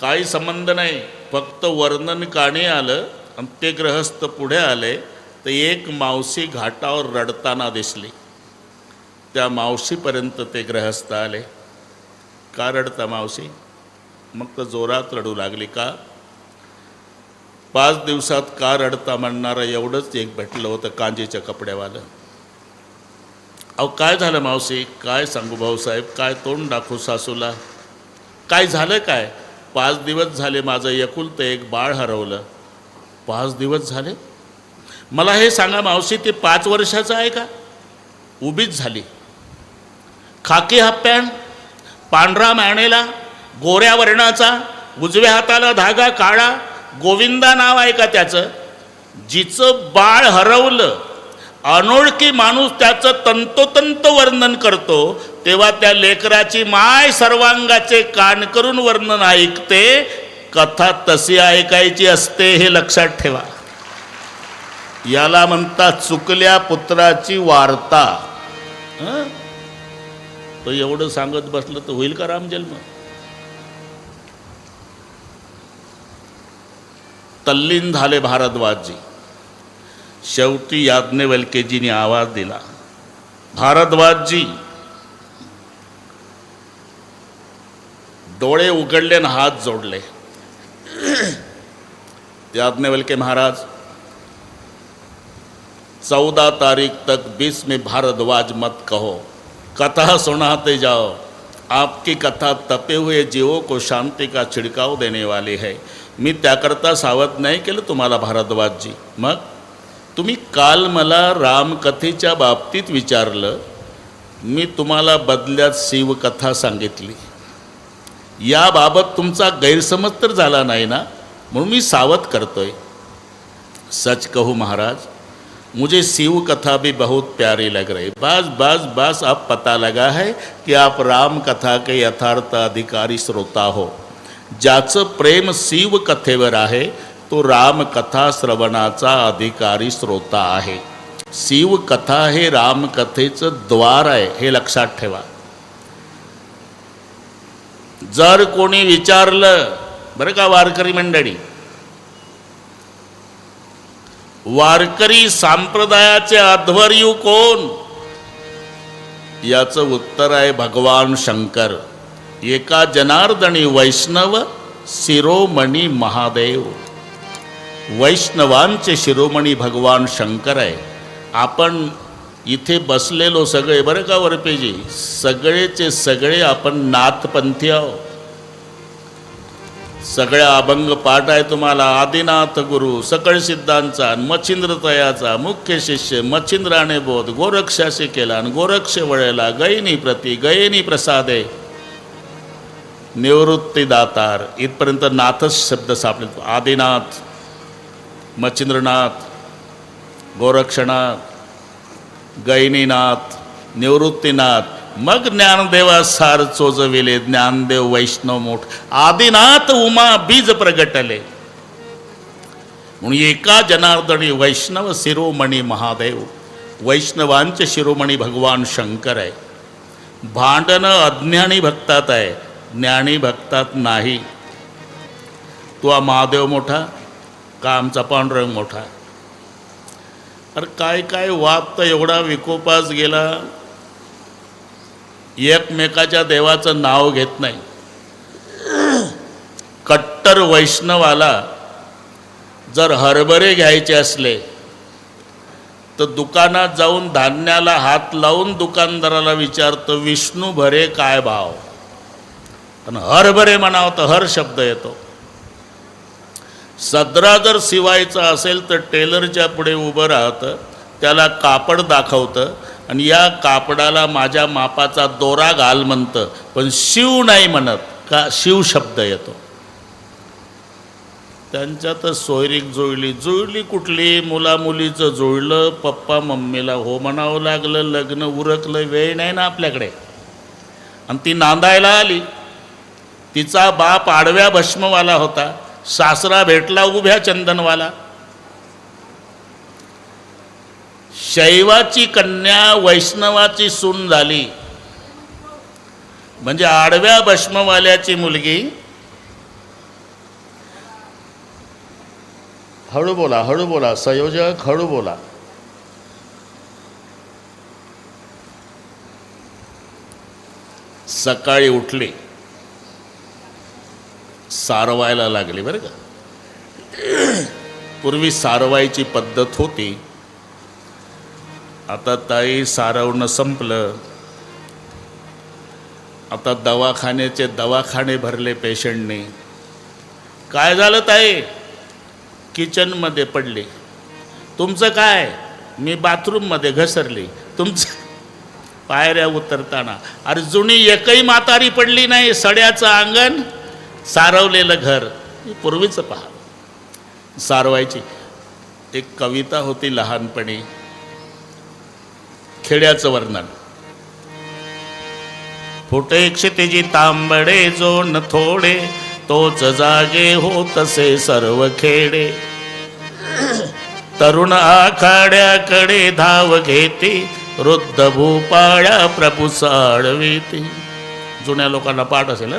काही संबंध नाही, फक्त वर्णन काणी आलं आणि ते ग्रहस्थ पुढे आले तर एक मावशी घाटावर रडताना दिसली. त्या मावशीपर्यंत ते ग्रहस्थ आले. का रडता मावशी? मग तर जोरात रडू लागली. का? 5 दिवसात का रडता म्हणणारं एवढंच एक भेटलं होतं कांजीच्या कपड्यावालं. अहो काय झालं मावशी? काय सांगू भाऊसाहेब, काय तोंड दाखवू सासूला? काय झालं काय? 5 दिवस झाले माझं एकुलतं एक बाळ हरवलं. 5 दिवस झाले? मला हे सांगा मावशी, ते 5 वर्षाचं आहे का? उभीच झाली. खाकी हाफ पॅन्ट, पांढरा मॅणेला, गोऱ्या वर्णाचा, उजव्या हाताला धागा काळा, गोविंदा नाव आहे का त्याचं? जिचं बाळ हरवलं, अनोळखी माणूस त्याचं तंतोतंत वर्णन करतो, तेव्हा त्या लेकराची माय सर्वांगाचे कान करून वर्णन ऐकते. कथा तशी ऐकायची असते, हे लक्षात ठेवा. याला म्हणतात चुकल्या पुत्राची वार्ता. तो एवढं सांगत बसलं तर होईल का रामजन्म? तल्लीन झाले भारद्वाजजी. शेवटी याज्ञवल्क्यजींनी आवाज दिला. भारद्वाजजी डोळे उघडले आणि हात जोडले. याज्ञवल्क्य महाराज, 14 तारीख तक 20 में भारद्वाज मत कहो, कथा सुनाते जाओ. आपकी कथा तपे हुए जीवों को शांति का छिड़काव देने वाली है. मी त्याकरता सावध नाही केलं तुम्हाला भारद्वाजजी. मग तुम्ही काल मला रामकथेच्या बाबतीत विचारलं, मी तुम्हाला बदल्यात शिवकथा सांगितली. याबाबत तुमचा गैरसमज तर झाला नाही ना, म्हणून मी सावध करतोय. सच कहूँ महाराज, मुझे शिव कथा भी बहुत प्यारी लग रही. बस बस बस अब पता लगा है कि आप राम कथा के यथार्थ अधिकारी श्रोता हो. ज्याचं प्रेम शिव कथेवर आहे तो रामकथा श्रवणाचा अधिकारी श्रोता आहे. शिवकथा हे रामकथेचं द्वार आहे, हे लक्षात ठेवा. जर कोणी विचारलं बरं का, वारकरी मंडळी, वारकरी संप्रदायाचे अध्वर्यू कोण? याचं उत्तर आहे भगवान शंकर. एका जनार्दनी वैष्णव शिरोमणी महादेव. वैष्णवांचे शिरोमणी भगवान शंकर आहे. आपण इथे बसलेलो सगळे बरं का वरपेजी, सगळेचे सगळे आपण नाथपंथी आहोत. सगळ्या अभंग पाठ आहे तुम्हाला. आदिनाथ गुरु सकळ सिद्धांचा, मच्छिंद्र तयाचा मुख्य शिष्य मच्छिंद्राने बोध, गोरक्षाशी केला आणि गोरक्ष वळला, गयनी प्रती गयनी प्रसादे, निवृत्ती दातार. इथपर्यंत नाथच शब्द सापडले. आदिनाथ, मच्छिंद्रनाथ, गोरक्षनाथ, गैनीनाथ, निवृत्तीनाथ. मग ज्ञानदेवा सार चोजविले, ज्ञानदेव वैष्णव मोठ. आदिनाथ उमा बीज प्रगटले. म्हणून एका जनार्दनी वैष्णव शिरोमणी महादेव. वैष्णवांचे शिरोमणी भगवान शंकर आहे. भांडणं अज्ञानी भक्तात आहे, ज्ञानी भक्तात नाही. तो महादेव मोठा का आमचा पांडुरंग मोठा? अरे काय काय वाद तर एवढा विकोपास गेला, एकमेकाच्या देवाचं नाव घेत नाही. कट्टर वैष्णवाला जर हरभरे घ्यायचे असले तर दुकानात जाऊन धान्याला हात लावून दुकानदाराला विचारतो, विष्णू भरे काय भाव? आणि हरभरे म्हणावं तर हर शब्द येतो. सदरा जर शिवायचा असेल तर टेलरच्या पुढे उभं राहतं, त्याला कापड दाखवतं आणि या कापडाला माझ्या मापाचा दोरा घाल म्हणतं, पण शिव नाही म्हणत. का? शिव शब्द येतो. त्यांच्यात सोयरीक जुळली. जुळली कुठली? मुलामुलीचं जुळलं, पप्पा मम्मीला हो म्हणावं लागलं, लग्न उरकलं. वेळ नाही ना आपल्याकडे. आणि ती नांदायला आली. तिचा बाप आडव्या भस्मवाला होता, सासरा भेटला उभ्या चंदनवाला. शैवाची कन्या वैष्णवाची सून झाली, म्हणजे आडव्या भस्मवाल्याची मुलगी हळू बोला, हळू बोला, संयोजक हळू बोला. सकाळी उठले, सारवायला लागले बरं का. पूर्वी सारवायची पद्धत होती, आता ताई सारवणं संपलं. आता दवाखान्याचे दवाखाने भरले पेशंटने. काय झालं ताई? किचनमध्ये पडले. तुमचं काय? मी बाथरूममध्ये घसरली. तुमचं पायऱ्या उतरताना. अरे जुनी एकही म्हातारी पडली नाही. सड्याचं अंगण, सारवलेलं घर. पूर्वीचं पहा, सारवायची. एक कविता होती लहानपणी, खेड्याचं वर्णन. फुटे क्षितिजी तांबडे जो न थोडे, तोच जागे हो तसे सर्व खेडे. तरुण आखाड्याकडे धाव घेते, वृद्ध भूपाळ्या प्रभू साळविते. जुन्या लोकांना पाठ असेल.